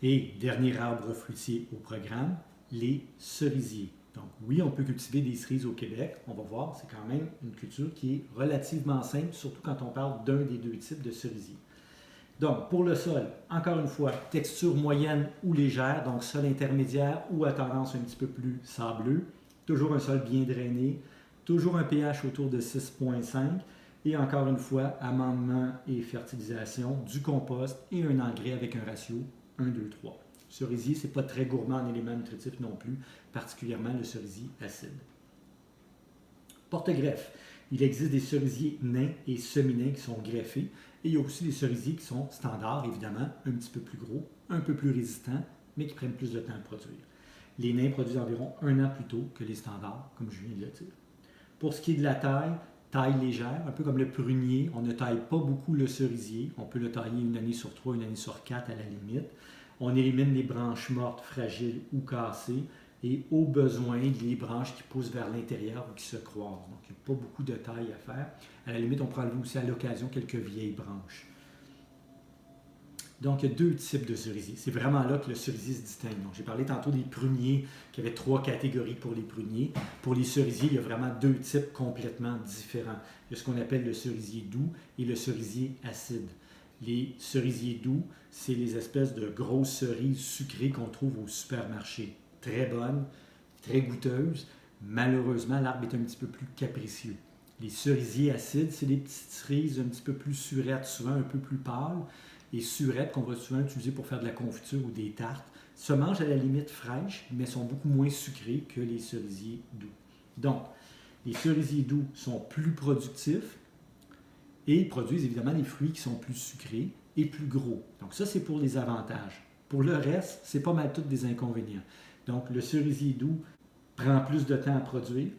Et dernier arbre fruitier au programme, les cerisiers. Donc oui, on peut cultiver des cerises au Québec. On va voir, c'est quand même une culture qui est relativement simple, surtout quand on parle d'un des deux types de cerisiers. Donc, pour le sol, encore une fois, texture moyenne ou légère, donc sol intermédiaire ou à tendance un petit peu plus sableux. Toujours un sol bien drainé, toujours un pH autour de 6,5 et encore une fois, amendement et fertilisation, du compost et un engrais avec un ratio 1, 2, 3. Le cerisier, ce n'est pas très gourmand en éléments nutritifs non plus, particulièrement le cerisier acide. Porte-greffe. Il existe des cerisiers nains et semi-nains qui sont greffés. Et il y a aussi des cerisiers qui sont standards, évidemment, un petit peu plus gros, un peu plus résistants, mais qui prennent plus de temps à produire. Les nains produisent environ 1 an plus tôt que les standards, comme je viens de le dire. Pour ce qui est de la taille, taille légère, un peu comme le prunier, on ne taille pas beaucoup le cerisier. On peut le tailler 1 année sur 3, 1 année sur 4 à la limite. On élimine les branches mortes, fragiles ou cassées et au besoin, les branches qui poussent vers l'intérieur ou qui se croisent. Donc, il n'y a pas beaucoup de taille à faire. À la limite, on peut enlever aussi à l'occasion quelques vieilles branches. Donc, il y a 2 types de cerisiers. C'est vraiment là que le cerisier se distingue. Donc, j'ai parlé tantôt des pruniers, qu'il y avait 3 catégories pour les pruniers. Pour les cerisiers, il y a vraiment 2 types complètement différents. Il y a ce qu'on appelle le cerisier doux et le cerisier acide. Les cerisiers doux, c'est les espèces de grosses cerises sucrées qu'on trouve au supermarché. Très bonnes, très goûteuses. Malheureusement, l'arbre est un petit peu plus capricieux. Les cerisiers acides, c'est des petites cerises un petit peu plus surettes, souvent un peu plus pâles, et surettes qu'on va souvent utiliser pour faire de la confiture ou des tartes. Se mangent à la limite fraîches, mais sont beaucoup moins sucrés que les cerisiers doux. Donc, les cerisiers doux sont plus productifs et produisent évidemment des fruits qui sont plus sucrés et plus gros. Donc ça, c'est pour les avantages. Pour le reste, c'est pas mal tout des inconvénients. Donc, le cerisier doux prend plus de temps à produire,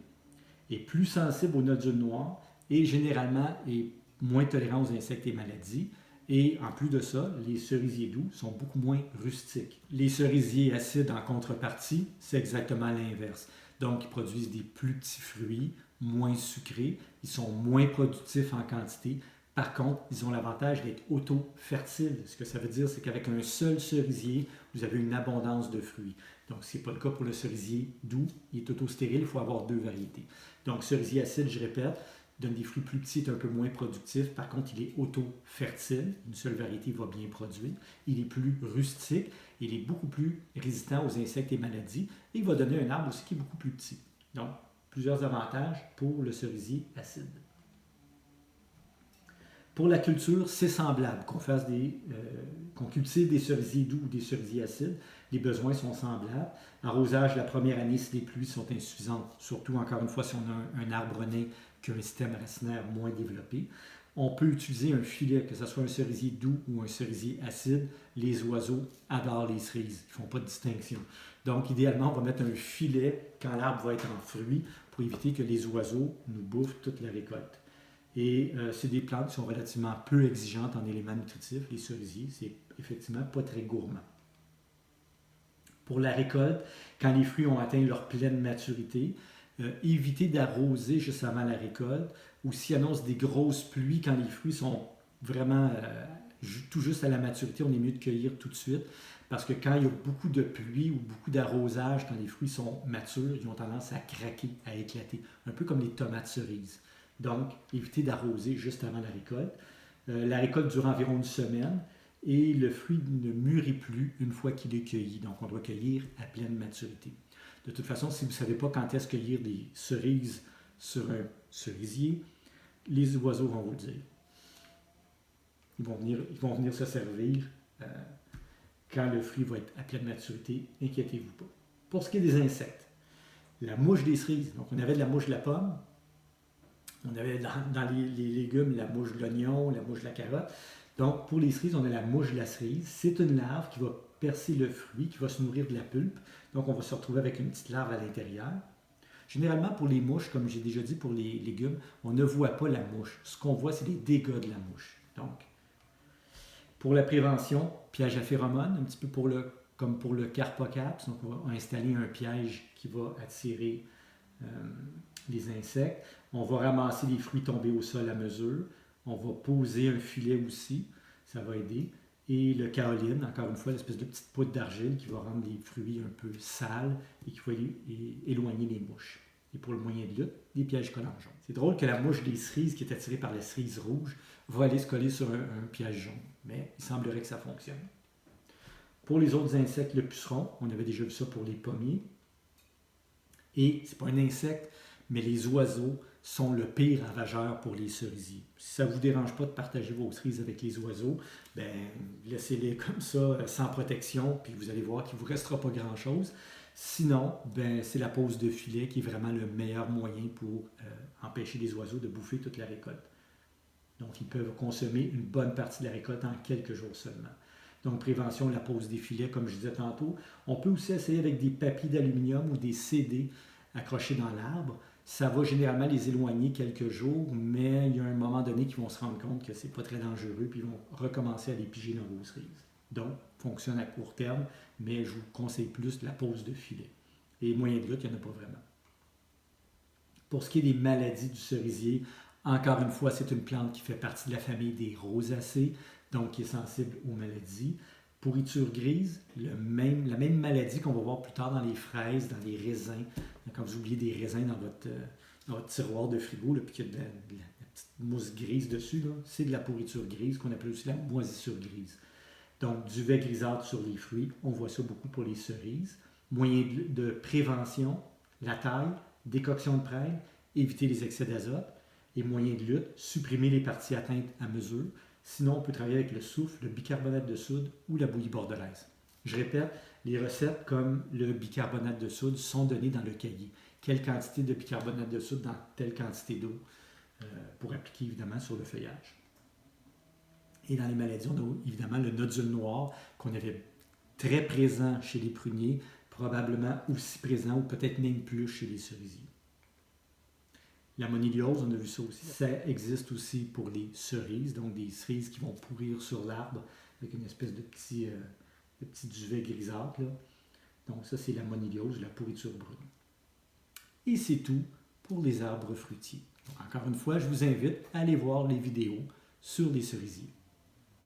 est plus sensible aux nodules noirs et généralement est moins tolérant aux insectes et maladies. Et en plus de ça, les cerisiers doux sont beaucoup moins rustiques. Les cerisiers acides, en contrepartie, c'est exactement l'inverse. Donc, ils produisent des plus petits fruits, moins sucrés, ils sont moins productifs en quantité. Par contre, ils ont l'avantage d'être auto-fertiles. Ce que ça veut dire, c'est qu'avec un seul cerisier, vous avez une abondance de fruits. Donc, ce n'est pas le cas pour le cerisier doux. Il est auto-stérile, il faut avoir 2 variétés. Donc, cerisier acide, je répète, donne des fruits plus petits, est un peu moins productif. Par contre, il est auto-fertile. Une seule variété va bien produire. Il est plus rustique. Il est beaucoup plus résistant aux insectes et maladies. Et il va donner un arbre aussi qui est beaucoup plus petit. Donc, plusieurs avantages pour le cerisier acide. Pour la culture, c'est semblable. Qu'on cultive des cerisiers doux ou des cerisiers acides, les besoins sont semblables. Arrosage la première année si les pluies sont insuffisantes, surtout encore une fois si on a un arbre nain qui a un système racinaire moins développé. On peut utiliser un filet, que ce soit un cerisier doux ou un cerisier acide. Les oiseaux adorent les cerises, ils ne font pas de distinction. Donc, idéalement, on va mettre un filet quand l'arbre va être en fruit pour éviter que les oiseaux nous bouffent toute la récolte. Et c'est des plantes qui sont relativement peu exigeantes en éléments nutritifs. Les cerisiers, c'est effectivement pas très gourmand. Pour la récolte, quand les fruits ont atteint leur pleine maturité, éviter d'arroser juste avant la récolte ou s'il annonce des grosses pluies quand les fruits sont vraiment tout juste à la maturité, on est mieux de cueillir tout de suite parce que quand il y a beaucoup de pluie ou beaucoup d'arrosage, quand les fruits sont matures, ils ont tendance à craquer, à éclater, un peu comme les tomates cerises. Donc, évitez d'arroser juste avant la récolte. La récolte dure environ 1 semaine et le fruit ne mûrit plus une fois qu'il est cueilli. Donc, on doit cueillir à pleine maturité. De toute façon, si vous ne savez pas quand est-ce cueillir des cerises sur un cerisier, les oiseaux vont vous le dire. Ils vont venir se servir quand le fruit va être à pleine maturité. Inquiétez-vous pas. Pour ce qui est des insectes, la mouche des cerises. Donc, on avait de la mouche de la pomme. On avait dans les légumes la mouche de l'oignon, la mouche de la carotte. Donc, pour les cerises, on a la mouche de la cerise. C'est une larve qui va percer le fruit, qui va se nourrir de la pulpe. Donc, on va se retrouver avec une petite larve à l'intérieur. Généralement, pour les mouches, comme j'ai déjà dit pour les légumes, on ne voit pas la mouche. Ce qu'on voit, c'est les dégâts de la mouche. Donc, pour la prévention, piège à phéromones, un petit peu comme pour le Carpocaps. Donc, on va installer un piège qui va attirer les insectes. On va ramasser les fruits tombés au sol à mesure. On va poser un filet aussi. Ça va aider. Et le kaolin, encore une fois, l'espèce de petite poudre d'argile qui va rendre les fruits un peu sales et qui va éloigner les mouches. Et pour le moyen de lutte, des pièges collants jaunes. C'est drôle que la mouche des cerises, qui est attirée par la cerise rouge, va aller se coller sur un piège jaune. Mais il semblerait que ça fonctionne. Pour les autres insectes, le puceron, on avait déjà vu ça pour les pommiers. Et c'est pas un insecte, mais les oiseaux sont le pire ravageur pour les cerisiers. Si ça ne vous dérange pas de partager vos cerises avec les oiseaux, ben, laissez-les comme ça, sans protection, puis vous allez voir qu'il ne vous restera pas grand-chose. Sinon, ben, c'est la pose de filet qui est vraiment le meilleur moyen pour empêcher les oiseaux de bouffer toute la récolte. Donc, ils peuvent consommer une bonne partie de la récolte en quelques jours seulement. Donc, prévention de la pose des filets, comme je disais tantôt. On peut aussi essayer avec des papiers d'aluminium ou des CD accrochés dans l'arbre. Ça va généralement les éloigner quelques jours, mais il y a un moment donné qu'ils vont se rendre compte que c'est pas très dangereux, puis ils vont recommencer à les piger dans vos cerises. Donc, fonctionne à court terme, mais je vous conseille plus la pose de filet. Et moyen de lutte, il n'y en a pas vraiment. Pour ce qui est des maladies du cerisier, encore une fois, c'est une plante qui fait partie de la famille des rosacées, donc qui est sensible aux maladies. Pourriture grise, la même maladie qu'on va voir plus tard dans les fraises, dans les raisins. Quand vous oubliez des raisins dans votre tiroir de frigo, là, puis qu'il y a de la petite mousse grise dessus, c'est de la pourriture grise qu'on appelle aussi la moisissure grise. Donc, duvet grisâtre sur les fruits, on voit ça beaucoup pour les cerises. Moyen de prévention, la taille, décoction de prêle, éviter les excès d'azote. Et moyen de lutte, supprimer les parties atteintes à mesure. Sinon, on peut travailler avec le soufre, le bicarbonate de soude ou la bouillie bordelaise. Je répète, les recettes comme le bicarbonate de soude sont données dans le cahier. Quelle quantité de bicarbonate de soude dans telle quantité d'eau pour appliquer évidemment sur le feuillage. Et dans les maladies, on a évidemment le nodule noir qu'on avait très présent chez les pruniers, probablement aussi présent ou peut-être même plus chez les cerisiers. La moniliose, on a vu ça aussi. Ça existe aussi pour les cerises, donc des cerises qui vont pourrir sur l'arbre avec une espèce de petit duvet grisâtre. Là. Donc ça, c'est la moniliose, la pourriture brune. Et c'est tout pour les arbres fruitiers. Donc, encore une fois, je vous invite à aller voir les vidéos sur les cerisiers.